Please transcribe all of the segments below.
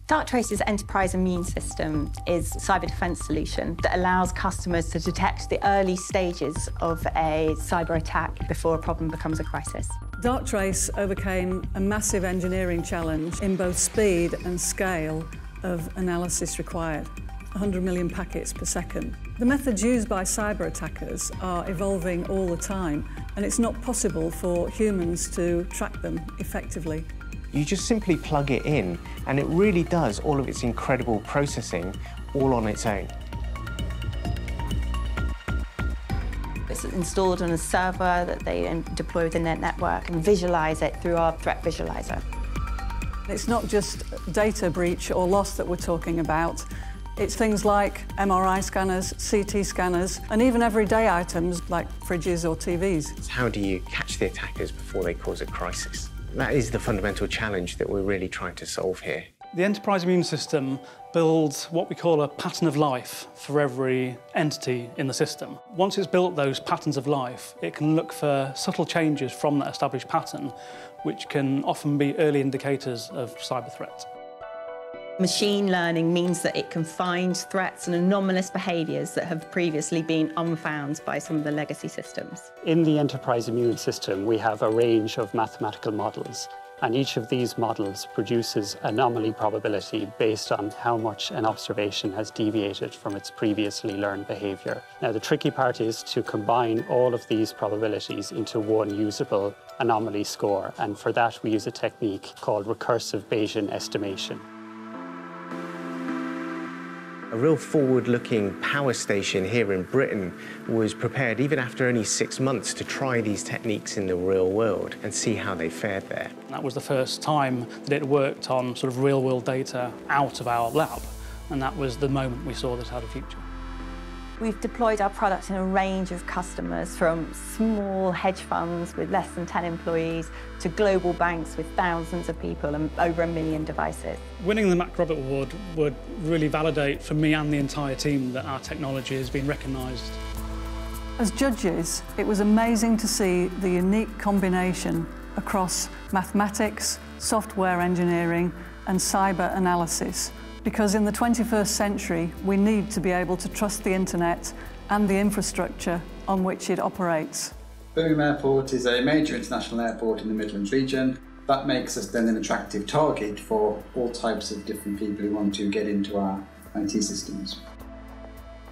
Darktrace's enterprise immune system is a cyber defence solution that allows customers to detect the early stages of a cyber attack before a problem becomes a crisis. Darktrace overcame a massive engineering challenge in both speed and scale of analysis required, 100 million packets per second. The methods used by cyber attackers are evolving all the time, and it's not possible for humans to track them effectively. You just simply plug it in, and it really does all of its incredible processing all on its own. It's installed on a server that they deploy within their network and visualise it through our threat visualizer. It's not just data breach or loss that we're talking about. It's things like MRI scanners, CT scanners, and even everyday items like fridges or TVs. How do you catch the attackers before they cause a crisis? That is the fundamental challenge that we're really trying to solve here. The enterprise immune system builds what we call a pattern of life for every entity in the system. Once it's built those patterns of life, it can look for subtle changes from that established pattern, which can often be early indicators of cyber threat. Machine learning means that it can find threats and anomalous behaviours that have previously been unfound by some of the legacy systems. In the enterprise immune system, we have a range of mathematical models, and each of these models produces anomaly probability based on how much an observation has deviated from its previously learned behaviour. Now, the tricky part is to combine all of these probabilities into one usable anomaly score, and for that we use a technique called recursive Bayesian estimation. A real forward-looking power station here in Britain was prepared even after only 6 months to try these techniques in the real world and see how they fared there. That was the first time that it worked on sort of real-world data out of our lab, and that was the moment we saw this had a future. We've deployed our product in a range of customers, from small hedge funds with less than 10 employees to global banks with thousands of people and over 1 million devices. Winning the MacRobert Award would really validate for me and the entire team that our technology has been recognised. As judges, it was amazing to see the unique combination across mathematics, software engineering and cyber analysis. Because in the 21st century, we need to be able to trust the internet and the infrastructure on which it operates. Birmingham Airport is a major international airport in the Midlands region. That makes us then an attractive target for all types of different people who want to get into our IT systems.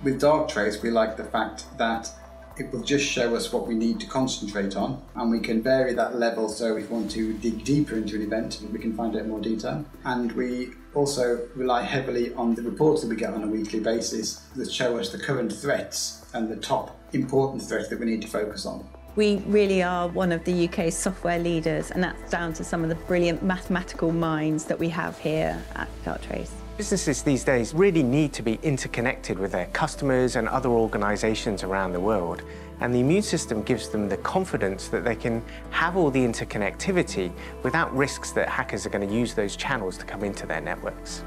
With Darktrace, we like the fact that it will just show us what we need to concentrate on, and we can vary that level, so if we want to dig deeper into an event, we can find out more detail. And we also rely heavily on the reports that we get on a weekly basis that show us the current threats and the top important threats that we need to focus on. We really are one of the UK's software leaders, and that's down to some of the brilliant mathematical minds that we have here at Darktrace. Businesses these days really need to be interconnected with their customers and other organisations around the world, and the immune system gives them the confidence that they can have all the interconnectivity without risks that hackers are going to use those channels to come into their networks.